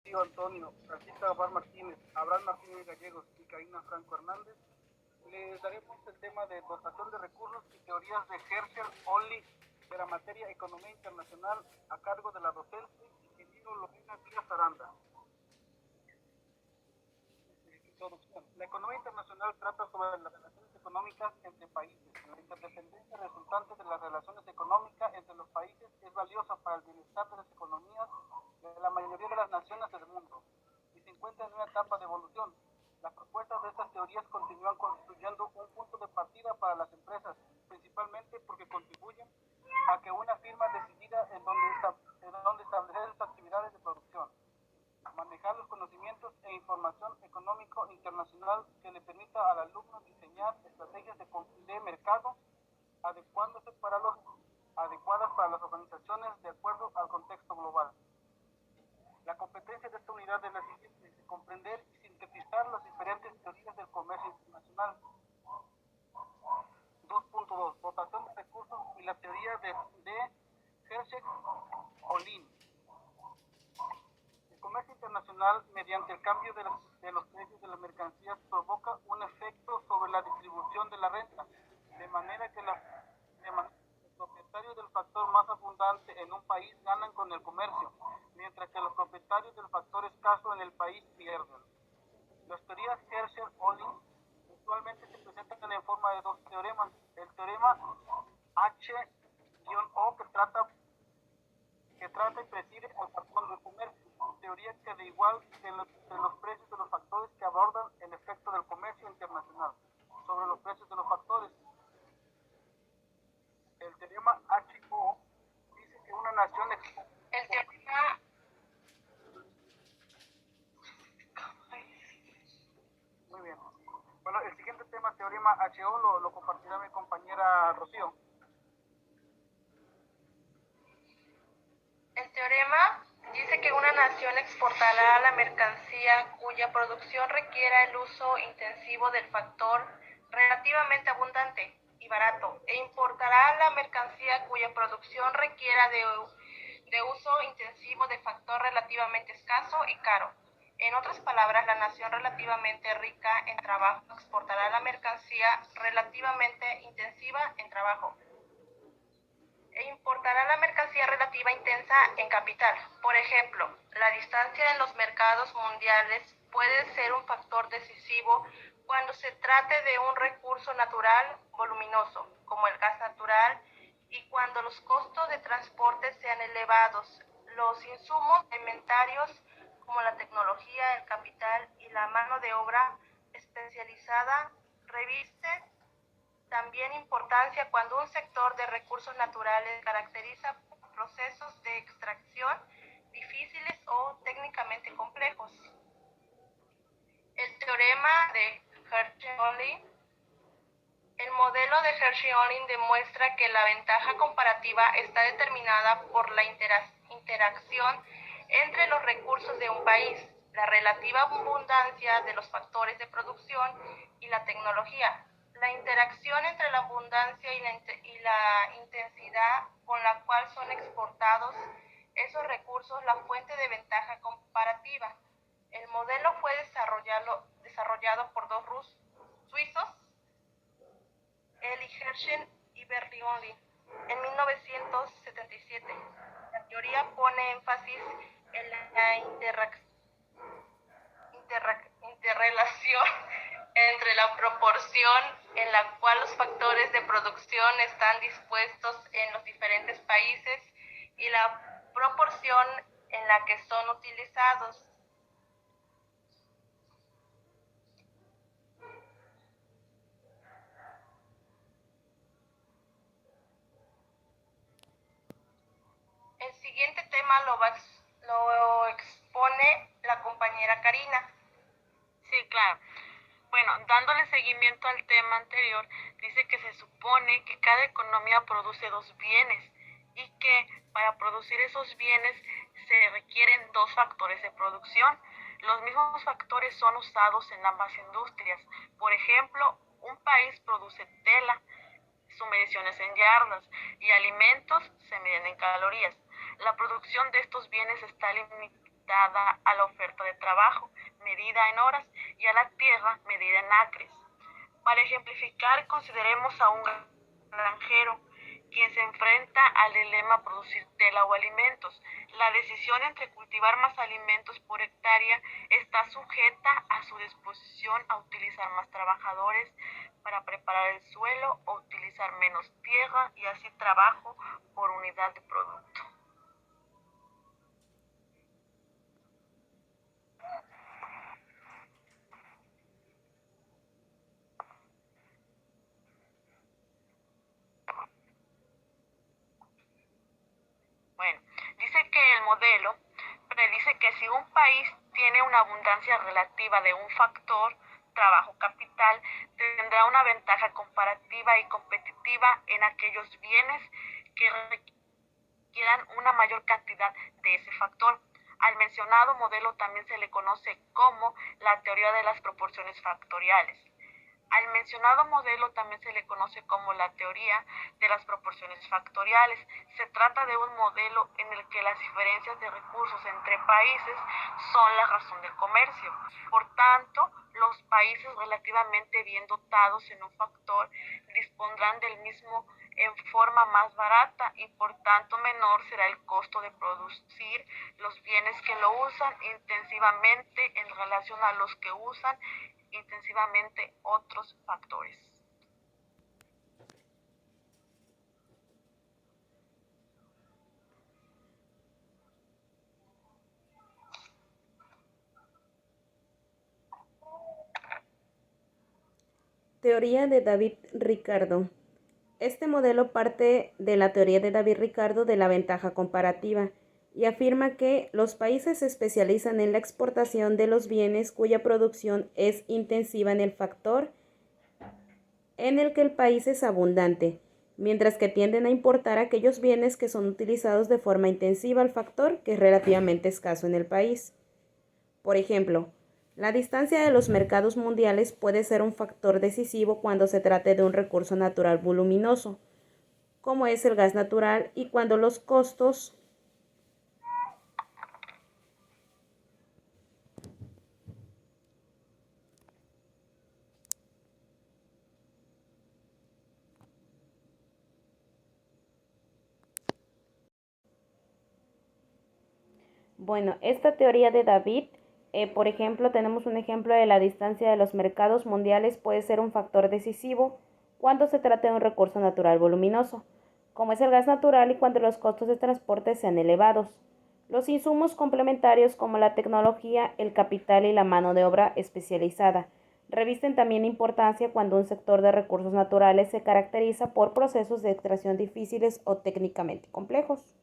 Rocío Antonio, Francisca Gavar Martínez, Abraham Martínez Gallegos y Karina Franco Hernández, les daremos el tema de dotación de recursos y teorías de Herschel Only de la materia Economía Internacional a cargo de la docente ingeniero Lorena Díaz Aranda. Introducción. La economía internacional trata sobre las relaciones económicas entre países. La interdependencia resultante de las relaciones económicas entre los países es valiosa para el bienestar de las economías de la mayoría de las naciones del mundo y se encuentra en una etapa de evolución. Las propuestas de estas teorías continúan constituyendo un punto de partida para las empresas, principalmente porque contribuyen a que una firma decidida en donde establecer sus actividades de producción, manejar los conocimientos e información económico internacional que le permita al alumno diseñar estrategias de mercado adecuadas para las organizaciones de acuerdo al contexto global. La competencia de esta unidad es la siguiente: comprender y sintetizar las diferentes teorías del comercio internacional. 2.2. Dotación de recursos y la teoría de Hershey-Olin. El comercio internacional, mediante el cambio de los precios de las mercancías, provoca un efecto sobre la distribución de la renta, de manera que los propietarios del factor más abundante en un país ganan con el comercio, mientras que los propietarios del factor escaso en el país pierden. Las teorías Herschel-Olin usualmente se presentan en forma de dos teoremas. El teorema H-O que trata y preside al factor del comercio, teoría que de igual que los precios de los factores que abordan el efecto del comercio internacional sobre los precios de los factores. El teorema H-O dice que una nación El teorema Muy bien. Bueno, el siguiente tema, teorema HO, lo compartirá mi compañera Rocío. El teorema dice que una nación exportará la mercancía cuya producción requiera el uso intensivo del factor relativamente abundante y barato, e importará la mercancía cuya producción requiera de uso intensivo de factor relativamente escaso y caro. En otras palabras, la nación relativamente rica en trabajo exportará la mercancía relativamente intensiva en trabajo e importará la mercancía relativa intensa en capital. Por ejemplo, la distancia en los mercados mundiales puede ser un factor decisivo cuando se trate de un recurso natural voluminoso, como el gas natural, y cuando los costos de transporte sean elevados. Los insumos alimentarios, como la tecnología, el capital y la mano de obra especializada, revisten también importancia cuando un sector de recursos naturales caracteriza por procesos de extracción difíciles o técnicamente complejos. El teorema de Hershey-Olin. El modelo de Hershey-Olin demuestra que la ventaja comparativa está determinada por la interacción entre los recursos de un país, la relativa abundancia de los factores de producción y la tecnología. La interacción entre la abundancia y la intensidad con la cual son exportados esos recursos, la fuente de ventaja comparativa. El modelo fue desarrollado por dos suizos, Eli Herschel y Bernoulli, en 1977. La teoría pone énfasis en la interrelación entre la proporción en la cual los factores de producción están dispuestos en los diferentes países y la proporción en la que son utilizados. El siguiente tema lo expone la compañera Karina. Sí, claro. Bueno, dándole seguimiento al tema anterior, dice que se supone que cada economía produce dos bienes y que para producir esos bienes se requieren dos factores de producción. Los mismos factores son usados en ambas industrias. Por ejemplo, un país produce tela, su medición es en yardas, y alimentos se miden en calorías. La producción de estos bienes está dada a la oferta de trabajo, medida en horas, y a la tierra, medida en acres. Para ejemplificar, consideremos a un granjero quien se enfrenta al dilema producir tela o alimentos. La decisión entre cultivar más alimentos por hectárea está sujeta a su disposición a utilizar más trabajadores para preparar el suelo o utilizar menos tierra y así trabajo por unidad de producto. Bueno, dice que el modelo predice que si un país tiene una abundancia relativa de un factor, trabajo capital, tendrá una ventaja comparativa y competitiva en aquellos bienes que requieran una mayor cantidad de ese factor. Al mencionado modelo también se le conoce como la teoría de las proporciones factoriales. Al mencionado modelo también se le conoce como la teoría de las proporciones factoriales. Se trata de un modelo en el que las diferencias de recursos entre países son la razón del comercio. Por tanto, los países relativamente bien dotados en un factor dispondrán del mismo en forma más barata y por tanto menor será el costo de producir los bienes que lo usan intensivamente en relación a los que usan intensivamente otros factores. Teoría de David Ricardo. Este modelo parte de la teoría de David Ricardo de la ventaja comparativa y afirma que los países se especializan en la exportación de los bienes cuya producción es intensiva en el factor en el que el país es abundante, mientras que tienden a importar aquellos bienes que son utilizados de forma intensiva al factor que es relativamente escaso en el país. Por ejemplo, la distancia de los mercados mundiales puede ser un factor decisivo cuando se trate de un recurso natural voluminoso, como es el gas natural, y cuando los costos esta teoría de David, por ejemplo, tenemos un ejemplo de la distancia de los mercados mundiales puede ser un factor decisivo cuando se trata de un recurso natural voluminoso, como es el gas natural, y cuando los costos de transporte sean elevados. Los insumos complementarios como la tecnología, el capital y la mano de obra especializada revisten también importancia cuando un sector de recursos naturales se caracteriza por procesos de extracción difíciles o técnicamente complejos.